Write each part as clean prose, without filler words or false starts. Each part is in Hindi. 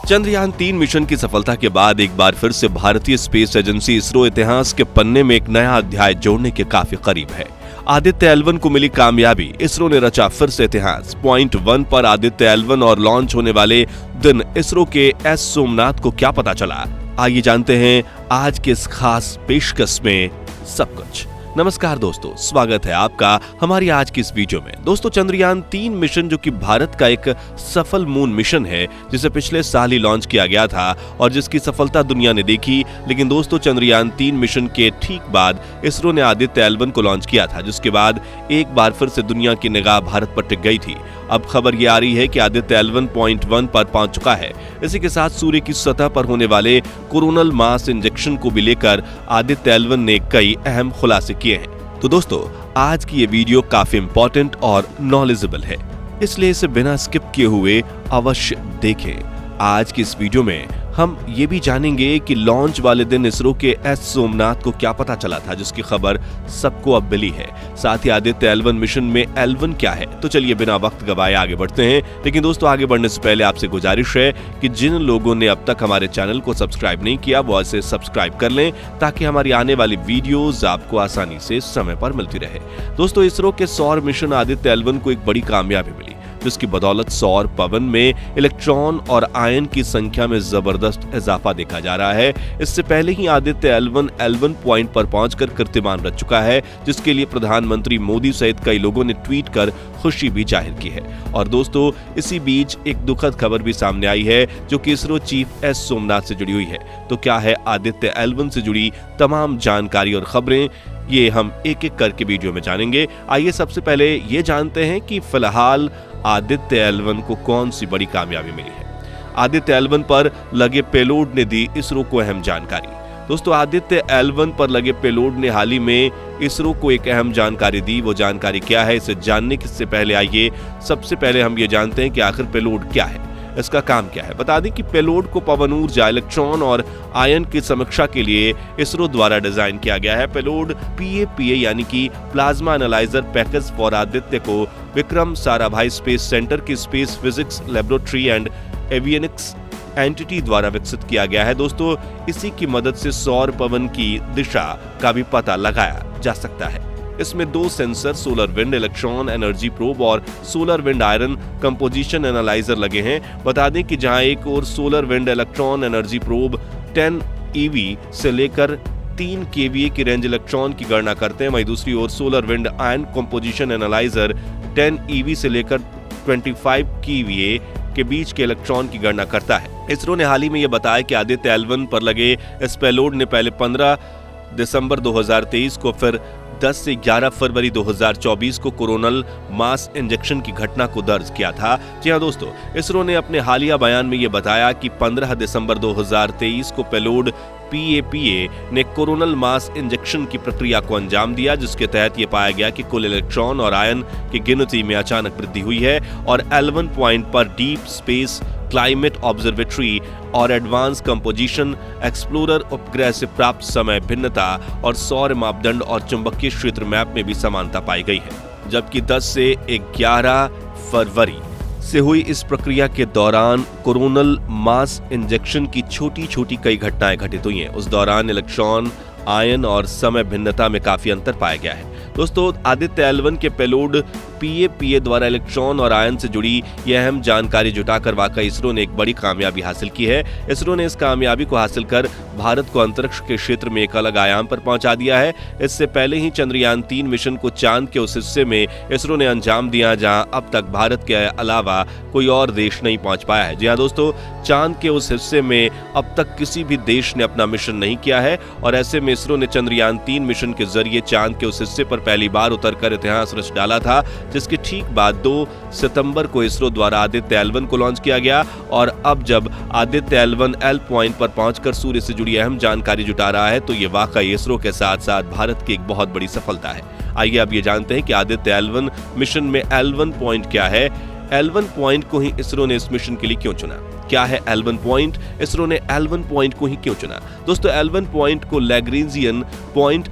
चंद्रयान 3 मिशन की सफलता के बाद एक बार फिर से भारतीय स्पेस एजेंसी इसरो इतिहास के पन्ने में एक नया अध्याय जोड़ने के काफी करीब है। आदित्य L1 को मिली कामयाबी, इसरो ने रचा फिर से इतिहास। पॉइंट 1 पर आदित्य L1 और लॉन्च होने वाले दिन इसरो के एस सोमनाथ को क्या पता चला, आइए जानते हैं आज के इस खास पेशकश में सब कुछ। नमस्कार दोस्तों, स्वागत है आपका हमारी आज की इस वीडियो में। दोस्तों, चंद्रयान 3 मिशन जो कि भारत का एक सफल मून मिशन है, जिसे पिछले साल ही लॉन्च किया गया था और जिसकी सफलता दुनिया ने देखी। लेकिन दोस्तों, चंद्रयान 3 मिशन के ठीक बाद इसरो ने आदित्य L1 को लॉन्च किया था, जिसके बाद एक बार फिर से दुनिया की निगाह भारत पर टिक गई थी। अब खबर ये आ रही है कि आदित्य L1 पॉइंट 1 पर पहुंच चुका है। इसी के साथ सूर्य की सतह पर होने वाले कोरोनल मास इंजेक्शन को भी लेकर आदित्य L1 ने कई अहम खुलासे किए हैं। तो दोस्तों, आज की ये वीडियो काफी इंपॉर्टेंट और नॉलेजेबल है, इसलिए इसे बिना स्किप किए हुए अवश्य देखें। आज की इस वीडियो में हम ये भी जानेंगे कि लॉन्च वाले दिन इसरो के एस सोमनाथ को क्या पता चला था, जिसकी खबर सबको अब मिली है। साथ ही आदित्य L1 मिशन में L1 क्या है। तो चलिए बिना वक्त गवाए आगे बढ़ते हैं। लेकिन दोस्तों, आगे बढ़ने से पहले आपसे गुजारिश है कि जिन लोगों ने अब तक हमारे चैनल को सब्सक्राइब नहीं किया, वो इसे सब्सक्राइब कर लें, ताकि हमारी आने वाली वीडियोज आपको आसानी से समय पर मिलती रहे। दोस्तों, इसरो के सौर मिशन आदित्य L1 को एक बड़ी कामयाबी मिली, जिसकी बदौलत सौर पवन में इलेक्ट्रॉन और आयन की संख्या में जबरदस्त इजाफा देखा जा रहा है। इससे पहले ही आदित्य L1 पॉइंट पर पहुंचकर कीर्तिमान रच चुका है, जिसके लिए प्रधानमंत्री मोदी सहित कई लोगों ने ट्वीट कर खुशी भी जाहिर की है। और दोस्तों, इसी बीच एक दुखद खबर भी सामने आई है, जो कि इसरो चीफ एस सोमनाथ से जुड़ी हुई है। तो क्या है आदित्य L1 से जुड़ी तमाम जानकारी और खबरें, ये हम एक एक करके वीडियो में जानेंगे। आइए सबसे पहले ये जानते हैं कि फिलहाल आदित्य L1 को कौन सी बड़ी कामयाबी मिली है। आदित्य L1 पर लगे पेलोड ने दी इसरो को अहम जानकारी। दोस्तों, आदित्य L1 पर लगे पेलोड ने हाल ही में इसरो को एक अहम जानकारी दी। वो जानकारी क्या है, इसे जानने से पहले आइए सबसे पहले हम ये जानते हैं कि आखिर पेलोड क्या है, इसका काम क्या है। बता दें कि पेलोड को पवन ऊर्जा, इलेक्ट्रॉन और आयन की समीक्षा के लिए इसरो द्वारा डिजाइन किया गया है। पेलोड PAPA यानी कि plasma analyser package for Aditya को विक्रम साराभाई स्पेस सेंटर की space physics laboratory and avionics entity द्वारा विकसित किया गया है। दोस्तों, इसी की मदद से सौर पवन की दिशा का भी पता लगाया जा सकता है। इसमें 2 sensor, solar wind electron energy probe और solar wind iron composition analyser लगे हैं। बता दें कि जहां एक और solar wind electron energy probe 10 EV से लेकर 3 kVA की रेंज इलेक्ट्रॉन की गणना करते हैं, वहीं दूसरी ओर solar wind ion composition analyser 10 EV से लेकर 25 kVA के बीच के इलेक्ट्रॉन की गणना करता है। इसरो ने हाल ही में यह बताया कि आदित्य L1 पर लगे इस पेलोड ने पहले 15 दिसंबर 2023 को, फिर 10 से 11 फरवरी 2024 को कोरोनल मास इंजेक्शन की घटना को दर्ज किया था। जी हां दोस्तों, इसरो ने अपने हालिया बयान में यह बताया कि 15 दिसंबर 2023 को पेलोड PAPA ने कोरोनल मास इंजेक्शन की प्रक्रिया को अंजाम दिया, जिसके तहत यह पाया गया कि कुल इलेक्ट्रॉन और आयन की गिनती में अचानक वृद्धि हुई है और L1 पॉइंट पर डीप स्पेस क्लाइमेट ऑब्जर्वेटरी और एडवांस कंपोजिशन एक्सप्लोरर उपग्रह से प्राप्त समय भिन्नता और सौर मापदंड और चुंबकीय क्षेत्र मैप में भी समानता पाई गई है। जबकि 10 से 11 फरवरी से हुई इस प्रक्रिया के दौरान कोरोनल मास इंजेक्शन की छोटी छोटी कई घटनाएं घटित हुई हैं। उस दौरान इलेक्ट्रॉन, आयन और समय भिन्नता में काफी अंतर पाया गया है। दोस्तों, आदित्य L1 के पेलोड PAPA द्वारा इलेक्ट्रॉन और आयन से जुड़ी यह अहम जानकारी जुटाकर वाकई इसरो ने एक बड़ी कामयाबी हासिल की है। इसरो ने इस कामयाबी को हासिल कर भारत को अंतरिक्ष के क्षेत्र में एक अलग आयाम पर पहुंचा दिया है। इससे पहले ही चंद्रयान 3 मिशन को चांद के उस हिस्से में इसरो ने अंजाम दिया जहां अब तक भारत के अलावा कोई और देश नहीं पहुंच पाया है। जी हां दोस्तों, चांद के उस हिस्से में अब तक किसी भी देश ने अपना मिशन नहीं किया है और ऐसे में इसरो ने चंद्रयान 3 मिशन के जरिए चांद के उस हिस्से पर पहली बार उतरकर इतिहास रच डाला था, जिसके ठीक बाद 2 सितंबर को इसरो द्वारा आदित्य L1 को लॉन्च किया गया। और अब जब आदित्य L1 L पॉइंट पर पहुंचकर सूर्य से जुड़ी अहम जानकारी जुटा रहा है, तो ये वाकई इसरो के साथ साथ भारत की एक बहुत बड़ी सफलता है। आइए अब ये जानते हैं कि आदित्य L1 मिशन में L1 पॉइंट क्या है। L1 पॉइंट को ही इसरो ने इस मिशन के लिए क्यों चुना? क्या है L1 पॉइंट? इसरो ने L1 पॉइंट को ही क्यों चुना? दोस्तों, L1 पॉइंट को लैग्रेंजियन पॉइंट,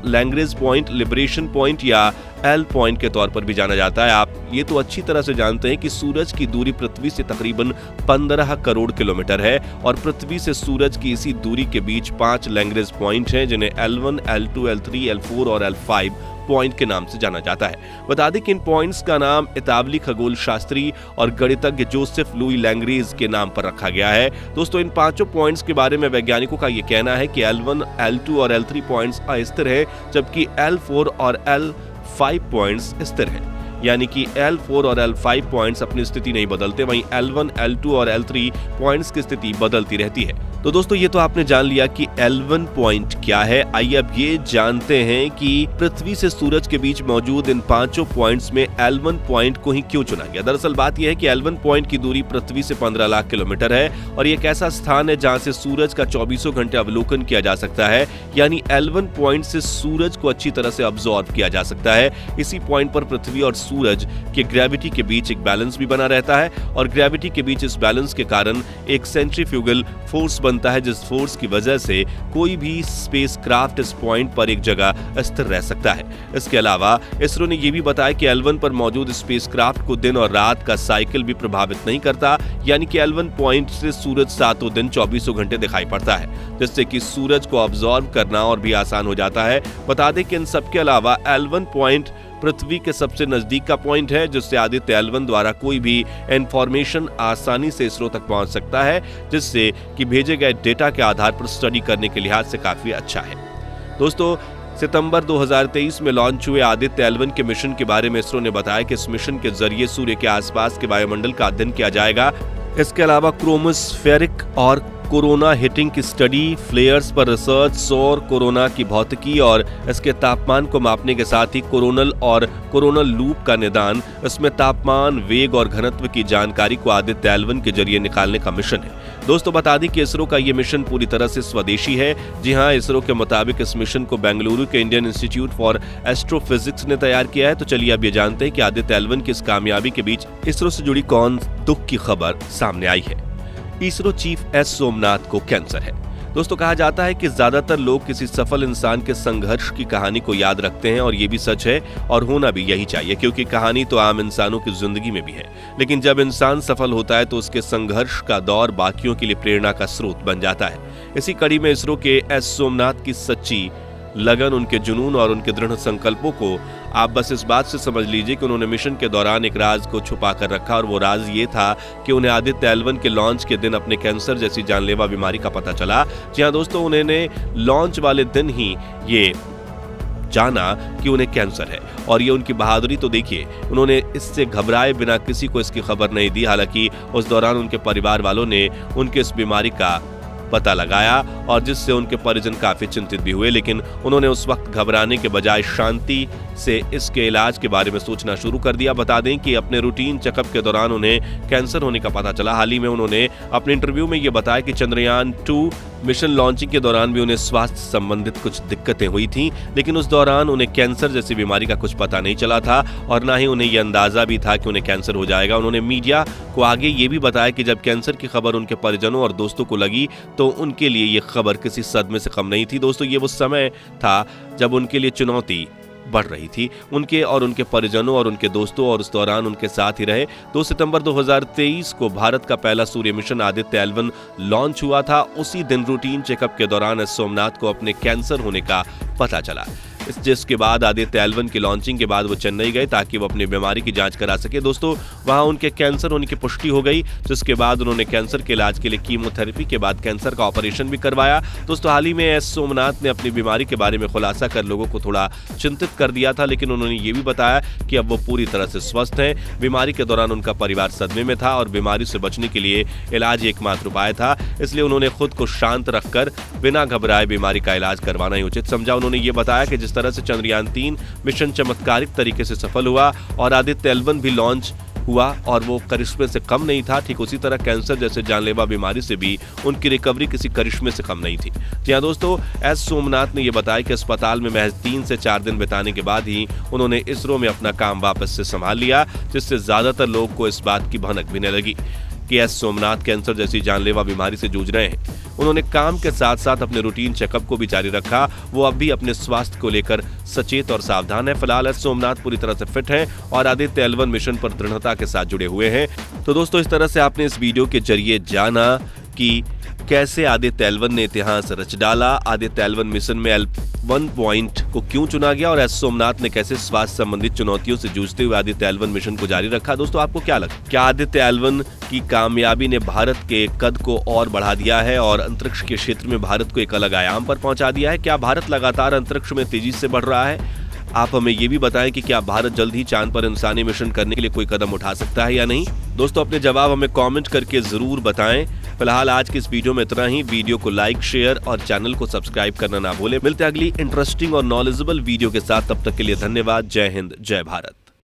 लिबरेशन पॉइंट या L पॉइंट के तौर पर भी जाना जाता है। आप ये तो अच्छी तरह से जानते हैं कि सूरज की दूरी पृथ्वी से तकरीबन 15 करोड़ किलोमीटर है और पृथ्वी से सूरज की इसी दूरी के बीच 5 लैग्रेंज पॉइंट हैं जिन्हें L1, L2, L3, L4 और L5 पॉइंट के नाम से जाना जाता है। बता दें कि इन पॉइंट्स का नाम इतालवी खगोल शास्त्री और गणितज्ञ जोसेफ लुई लैग्रेंज के नाम पर रखा गया है। दोस्तों, इन पांचों पॉइंट्स के बारे में वैज्ञानिकों का यह कहना है कि L1, L2 और L3 पॉइंट्स अस्थिर है, जबकि L4 और L5 पॉइंट्स स्थिर है। यानी कि L4 और L5 पॉइंट्स अपनी स्थिति नहीं बदलते, वहीं L1, L2 और L3 पॉइंट्स की स्थिति बदलती रहती है। तो दोस्तों, ये तो आपने जान लिया कि L1 पॉइंट क्या है। आइए अब ये जानते हैं कि पृथ्वी से सूरज के बीच मौजूद इन पांचों पॉइंट्स में L1 पॉइंट को ही क्यों चुना गया। दरअसल बात यह है कि L1 पॉइंट की दूरी पृथ्वी से 15 लाख किलोमीटर है और ये एक ऐसा स्थान है जहां से सूरज का 24 घंटे अवलोकन किया जा सकता है। यानी L1 पॉइंट से सूरज को अच्छी तरह से ऑब्जर्व किया जा सकता है। इसी पॉइंट पर पृथ्वी और सूरज के ग्रेविटी के बीच एक बैलेंस भी बना रहता है और ग्रेविटी के बीच इस बैलेंस के कारण एक सेंट्रीफ्यूगल फोर्स बनता है, जिस फोर्स की वजह से कोई भी स्पेसक्राफ्ट इस पॉइंट पर एक जगह स्थिर रह सकता है। इसके अलावा इसरो ने यह भी बताया कि L1 पर मौजूद स्पेसक्राफ्ट को दिन और रात का साइकिल भी प्रभावित नहीं करता। यानी कि L1 पॉइंट से सूरज सातों दिन 24 घंटे दिखाई पड़ता है, जिससे कि सूरज को ऑब्जर्व करना और भी आसान हो जाता है। बता दें कि इन सबके अलावा L1 पॉइंट पृथ्वी के सबसे नजदीक का पॉइंट है, जिससे आदित्य L1 द्वारा कोई भी इंफॉर्मेशन आसानी से इसरो तक पहुंच सकता है, जिससे कि भेजे गए डेटा के आधार पर स्टडी करने के लिहाज से काफी अच्छा है। दोस्तों, सितंबर 2023 में लॉन्च हुए आदित्य L1 के मिशन के बारे में इसरो ने बताया कि इस मिशन के जरिए सूर्य के आसपास के वायुमंडल का अध्ययन किया जाएगा। इसके अलावा क्रोमोस्फेरिक और कोरोना हिटिंग की स्टडी, फ्लेयर्स पर रिसर्च, सौर कोरोना की भौतिकी और इसके तापमान को मापने के साथ ही कोरोनल और कोरोनल लूप का निदान, इसमें तापमान, वेग और घनत्व की जानकारी को आदित्य L1 के जरिए निकालने का मिशन है। दोस्तों, बता दें कि इसरो का ये मिशन पूरी तरह से स्वदेशी है। जी हां, इसरो के मुताबिक इस मिशन को बेंगलुरु के इंडियन इंस्टीट्यूट फॉर एस्ट्रोफिजिक्स ने तैयार किया है। तो चलिए अब ये जानते हैं कि आदित्य L1 की इस कामयाबी के बीच इसरो से जुड़ी कौन दुख की खबर सामने आई है। इसरो चीफ एस सोमनाथ को कैंसर है। दोस्तों, कहा जाता है कि ज्यादातर लोग किसी सफल इंसान के संघर्ष की कहानी को याद रखते हैं और ये भी सच है और होना भी यही चाहिए, क्योंकि कहानी तो आम इंसानों की जिंदगी में भी है। लेकिन जब इंसान सफल होता है तो उसके संघर्ष का दौर बाकियों के लिए प्रेरणा का स्रोत बन जाता है। इसी कड़ी में इसरो के एस सोमनाथ की सच्ची लगन, उनके जुनून और उनके दृढ़ संकल्पों को आप बस इस बात से समझ लीजिए कि उन्होंने मिशन के दौरान एक राज को छुपा कर रखा और वो राज ये था कि उन्हें आदित्य L1 के लॉन्च के दिन अपने कैंसर जैसी जानलेवा बीमारी का पता चला। जी हाँ दोस्तों, उन्होंने लॉन्च वाले दिन ही ये जाना कि उन्हें कैंसर है और ये उनकी बहादुरी तो देखिए, उन्होंने इससे घबराए बिना किसी को इसकी खबर नहीं दी। हालांकि उस दौरान उनके परिवार वालों ने उनके इस बीमारी का पता लगाया और जिससे उनके परिजन काफी चिंतित भी हुए, लेकिन उन्होंने उस वक्त घबराने के बजाय शांति से इसके इलाज के बारे में सोचना शुरू कर दिया। बता दें कि अपने रूटीन चेकअप के दौरान उन्हें कैंसर होने का पता चला। हाल ही में उन्होंने अपने इंटरव्यू में ये बताया कि चंद्रयान 2 मिशन लॉन्चिंग के दौरान भी उन्हें स्वास्थ्य संबंधित कुछ दिक्कतें हुई थी, लेकिन उस दौरान उन्हें कैंसर जैसी बीमारी का कुछ पता नहीं चला था और ना ही उन्हें यह अंदाजा भी था कि उन्हें कैंसर हो जाएगा। उन्होंने मीडिया को आगे ये भी बताया कि जब कैंसर की खबर उनके परिजनों और दोस्तों को लगी तो उनके लिए ये खबर किसी सदमे से कम नहीं थी। दोस्तों, ये वो समय था जब उनके लिए चुनौती बढ़ रही थी, उनके और उनके परिजनों और उनके दोस्तों और उस दौरान उनके साथ ही रहे। 2 सितंबर 2023 को भारत का पहला सूर्य मिशन आदित्य L1 लॉन्च हुआ था। उसी दिन रूटीन चेकअप के दौरान एस सोमनाथ को अपने कैंसर होने का पता चला, जिसके बाद आदित्य L1 की लॉन्चिंग के बाद वो चेन्नई गए ताकि वो अपनी बीमारी की जांच करा सके। दोस्तों, वहां उनके कैंसर होने की पुष्टि हो गई, जिसके बाद उन्होंने कैंसर के इलाज के लिए कीमोथेरेपी के बाद कैंसर का ऑपरेशन भी करवाया। दोस्तों, हाल ही में एस सोमनाथ ने अपनी बीमारी के बारे में खुलासा कर लोगों को थोड़ा चिंतित कर दिया था, लेकिन उन्होंने ये भी बताया कि अब वो पूरी तरह से स्वस्थ हैं। बीमारी के दौरान उनका परिवार सदमे में था और बीमारी से बचने के लिए इलाज एकमात्र उपाय था, इसलिए उन्होंने खुद को शांत रखकर बिना घबराए बीमारी का इलाज करवाना ही उचित समझा। उन्होंने ये बताया कि जिस तरह से चंद्रयान 3 मिशन चमत्कारिक तरीके से सफल हुआ और आदित्य L1 भी लॉन्च हुआ और वो करिश्मे से कम नहीं था, ठीक उसी तरह कैंसर जैसे जानलेवा बीमारी से भी उनकी रिकवरी किसी करिश्मे से कम नहीं थी। जी हाँ दोस्तों, एस सोमनाथ ने यह बताया कि अस्पताल में महज 3 से 4 दिन बिताने के बाद ही उन्होंने इसरो में अपना काम वापस से संभाल लिया, जिससे ज्यादातर लोग को इस बात की भनक भी न लगी कि एस सोमनाथ कैंसर जैसी जानलेवा बीमारी से जूझ रहे हैं। उन्होंने काम के साथ साथ अपने रूटीन चेकअप को भी जारी रखा। वो अब भी अपने स्वास्थ्य को लेकर सचेत और सावधान है। फिलहाल एस सोमनाथ पूरी तरह से फिट हैं और आदित्य L1 मिशन पर दृढ़ता के साथ जुड़े हुए हैं। तो दोस्तों, इस तरह से आपने इस वीडियो के जरिए जाना कि कैसे आदित्य L1 ने इतिहास रच डाला, आदित्य L1 मिशन में L1 पॉइंट को क्यों चुना गया और एस सोमनाथ ने कैसे स्वास्थ्य संबंधित चुनौतियों से जूझते हुए आदित्य L1 मिशन को जारी रखा। दोस्तों, आपको क्या लगा? क्या आदित्य L1 की कामयाबी ने भारत के कद को और बढ़ा दिया है और अंतरिक्ष के क्षेत्र में भारत को एक अलग आयाम पर पहुंचा दिया है? क्या भारत लगातार अंतरिक्ष में तेजी से बढ़ रहा है? आप हमें ये भी बताएं कि क्या भारत जल्द ही चांद पर इंसानी मिशन करने के लिए कोई कदम उठा सकता है या नहीं। दोस्तों, अपने जवाब हमें कमेंट करके जरूर बताएं। फिलहाल आज की इस वीडियो में इतना ही। वीडियो को लाइक, शेयर और चैनल को सब्सक्राइब करना ना भूलें। मिलते हैं अगली इंटरेस्टिंग और नॉलेजेबल वीडियो के साथ। तब तक के लिए धन्यवाद। जय हिंद, जय भारत।